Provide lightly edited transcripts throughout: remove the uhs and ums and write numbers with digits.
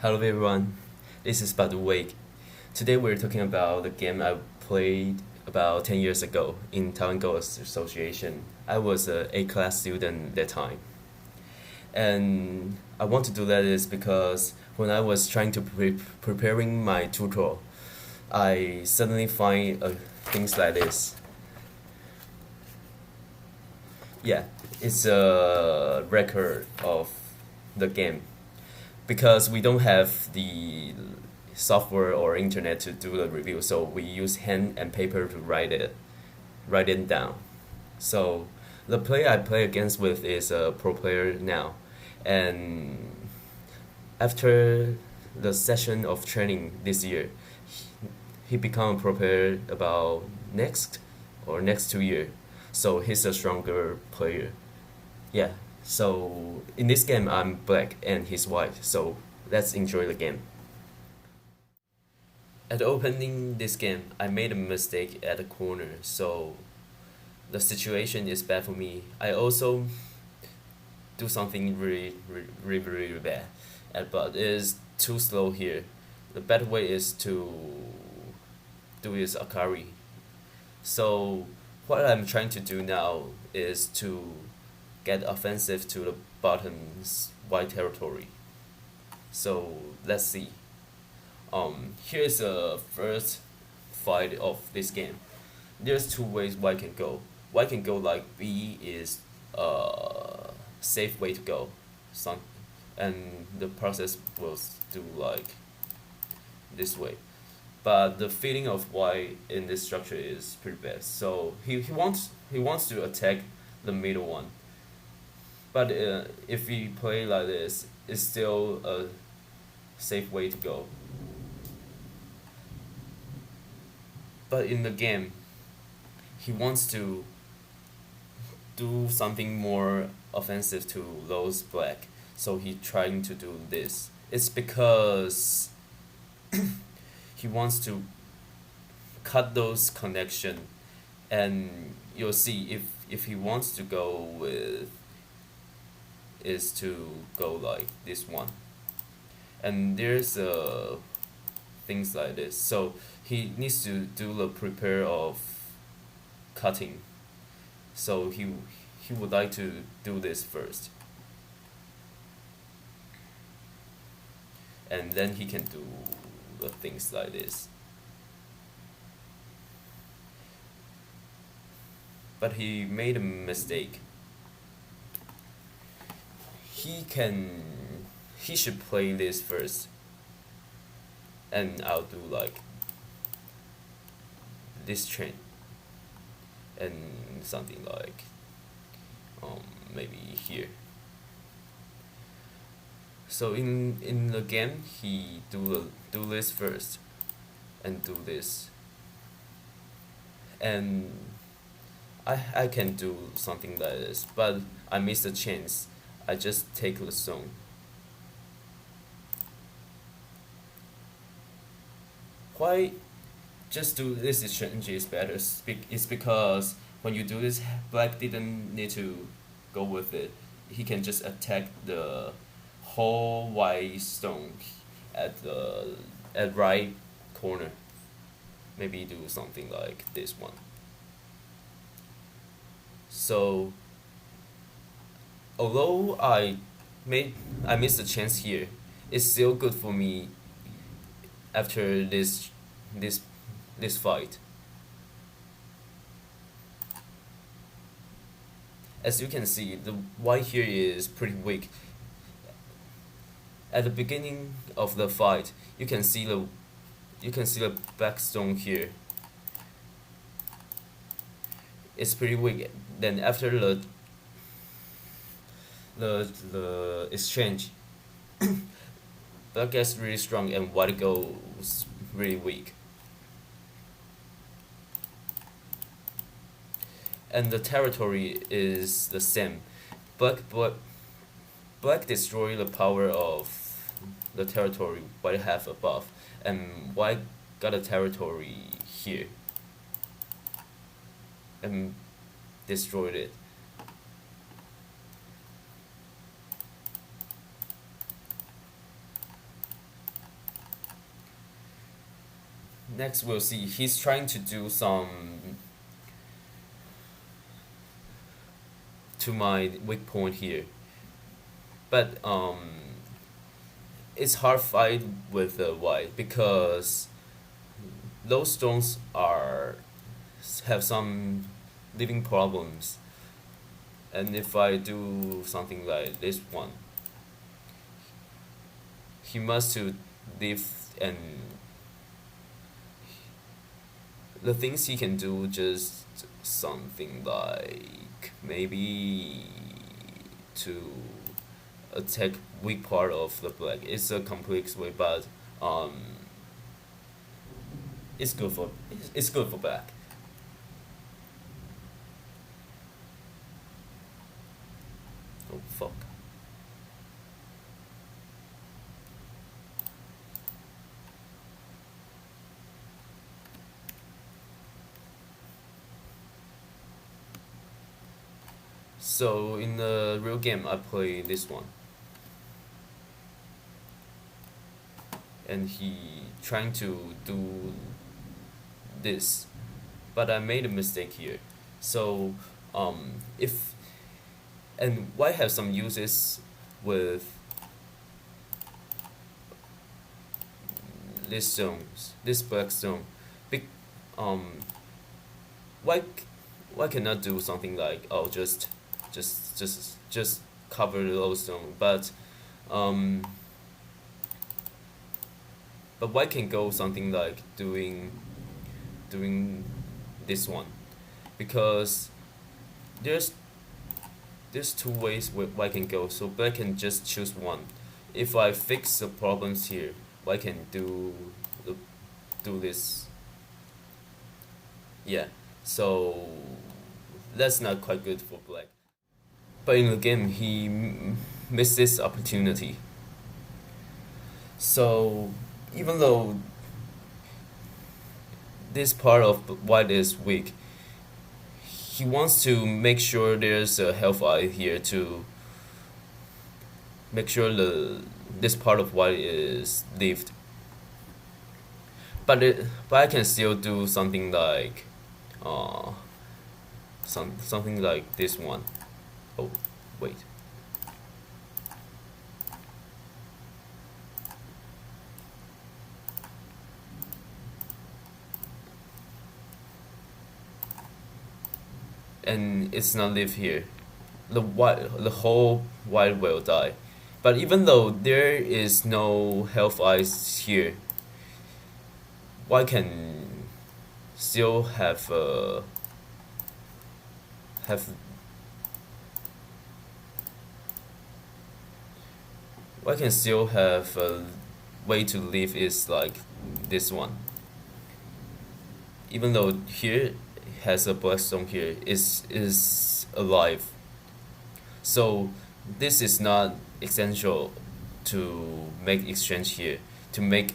Hello everyone, this is Baduk. Today we're talking about the game I played about 10 years ago in Taiwan Go Association. I was a A-class student that time. And I want to do that is because when I was trying to preparing my tutorial, I suddenly find things like this. Yeah, it's a record of the game because we don't have the software or internet to do the review, so we use pen and paper to write it down. So the player I play against with is a pro player now, and after the session of training this year, he become a pro player about next 2 year. So he's a stronger player. Yeah. So in this game, I'm black and he's white. So let's enjoy the game. At opening this game, I made a mistake at the corner, so the situation is bad for me. I also do something really bad, but it is too slow here. The better way is to do is Akari. So what I'm trying to do now is to get offensive to the bottom's white territory. So let's see. Here's the first fight of this game. There's two ways white can go. White can go like B is a safe way to go, some, and the process will do like this way. But the feeling of white in this structure is pretty bad. So he wants to attack the middle one. But if we play like this, it's still a safe way to go. But in the game, he wants to do something more offensive to those black. So he trying to do this. It's because he wants to cut those connection, and you'll see if he wants to go with is to go like this one, and there's things like this, so he needs to do the prepare of cutting, so he would like to do this first, and then he can do the things like this. But he made a mistake. He should play this first, and I'll do like this train and something like maybe here. So in the game, he do this first and do this, and I can do something like this, but I missed a chance. I just take the stone. Why just do this exchange is better? It's because when you do this, black didn't need to go with it. He can just attack the whole white stone at right corner. Maybe do something like this one. So although I missed a chance here, it's still good for me after this this fight. As you can see, the white here is pretty weak. At the beginning of the fight, you can see the black stone here. It's pretty weak. Then after the exchange, black gets really strong and white goes really weak. And the territory is the same. Black destroy the power of the territory white have above, and white got a territory here and destroyed it. next we'll see. He's trying to do some to my weak point here, but it's hard fight with the white because those stones are have some living problems, and if I do something like this one, he must to live, and the things he can do just something like maybe to attack weak part of the black. It's a complex way, but um, it's good for black. Oh fuck. So in the real game, I play this one, and he trying to do this, but I made a mistake here. So if and white have some uses with this stones, this black stone, big um white white cannot do something like, oh, just cover the low stone, um but white can go something like doing this one, because there's there's two ways white can go, so black can just choose one. If I fix the problems here, white can the do this. Yeah, so that's not quite good for black. But in the game, he missed this opportunity. So even though this part of white is weak, he wants to make sure there's a health eye here to make sure this part of white is lived. But I can still do something like uh something like this one. Oh, wait. And it's not live here. The whole white will die. But even though there is no health eyes here, white can still have white can still have a way to live is like this one. Even though here has a black stone here is alive. So this is not essential to make exchange here, to make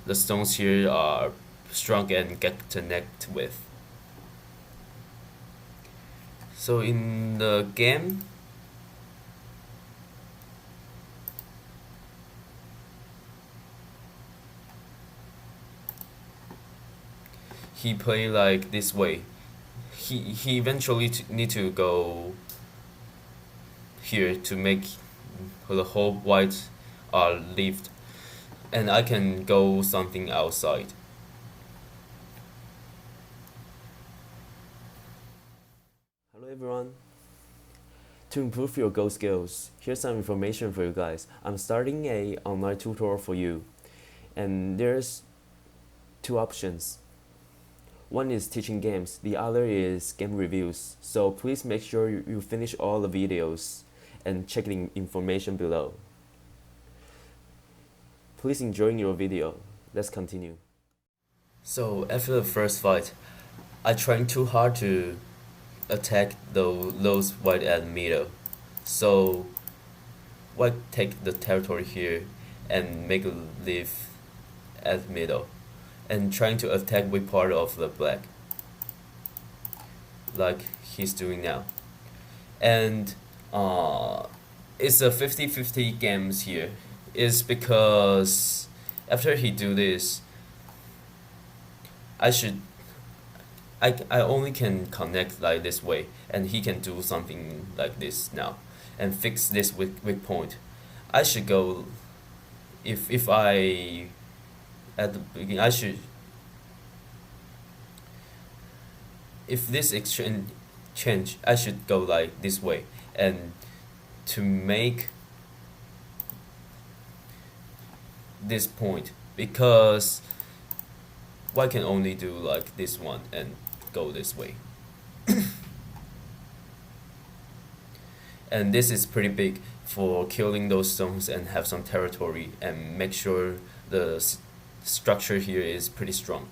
the stones here are strong and get connect with. So in the game, he play like this way. He eventually need to go here to make the whole white are lived, and I can go something outside. Hello everyone. To improve your Go skills, here's some information for you guys. I'm starting a online tutorial for you, and there's two options. One is teaching games, the other is game reviews. So please make sure you finish all the videos and check the information below. Please enjoy your video. Let's continue. So after the first fight, I tried too hard to attack those white at the middle. So white take the territory here and make a live at the middle, and trying to attack weak part of the black, like he's doing now. And it's a 50-50 games here. Is because after he do this, white can go something like, oh, just cover the low stone, but I should I only can connect like this way, and he can do something like this now and fix this weak point. I should go if I at the beginning I should if this exchange change I should go like this way, and to make this point, because white can only do like this one and go this way. And this is pretty big for killing those stones and have some territory and make sure the structure here is pretty strong.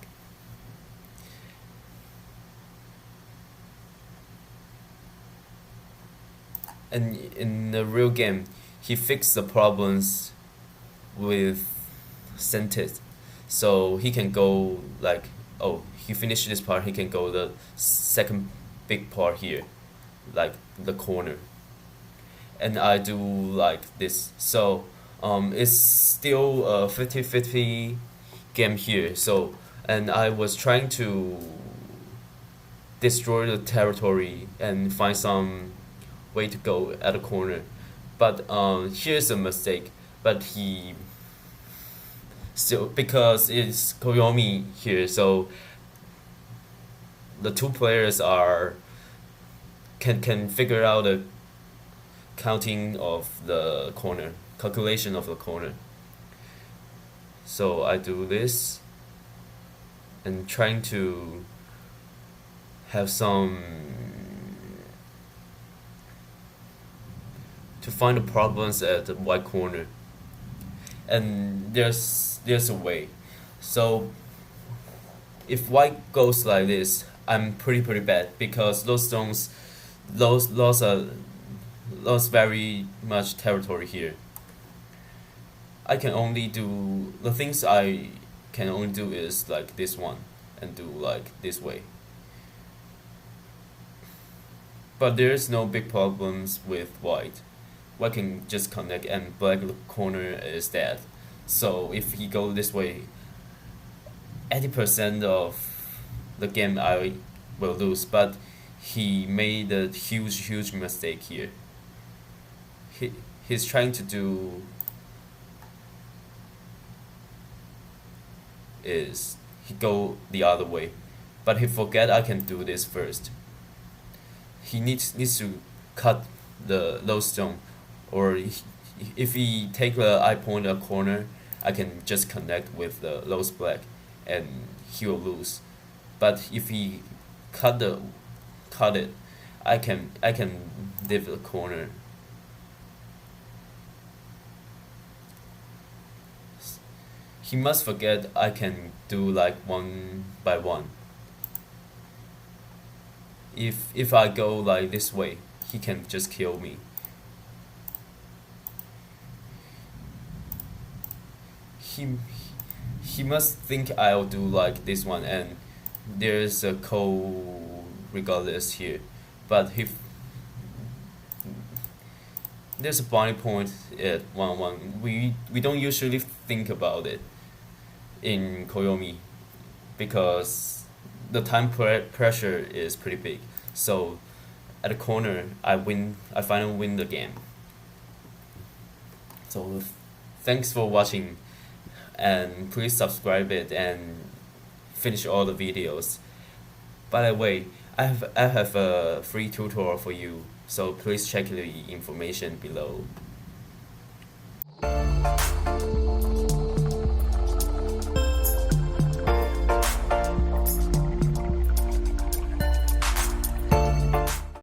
And in the real game, he fixed the problems with sentence, so he can go like, oh, he finished this part, he can go the second big part here, like the corner, and I do like this. So it's still a 50-50 game here. So, and I was trying to destroy the territory and find some way to go at the corner, but here's a mistake. But he still, because it's Koyomi here, so the two players are can figure out the counting of the corner, calculation of the corner. So I do this and trying to have some to find the problems at the white corner, and there's a way. So if white goes like this, I'm pretty bad, because those stones lost very much territory here. I can only do the things I can only do is like this one and do like this way. But there's no big problems with white. White can just connect and black corner is dead. So if he go this way, 80% of the game I will lose. But he made a huge mistake here. He's trying to do is he go the other way, but he forget I can do this first. He needs to cut the low stone, or if he take the eye point a corner, I can just connect with the lowest black, and he will lose. But if he cut it, I can leave the corner. He must forget I can do like one by one. If I go like this way, he can just kill me. He he must think I'll do like this one, and there's a regardless here, but if there's a body point at 1-1, we don't usually think about it in Koyomi, because the time pressure is pretty big. So at the corner, I finally win the game. So thanks for watching, and please subscribe it and finish all the videos. By the way, I have a free tutorial for you, so please check the information below.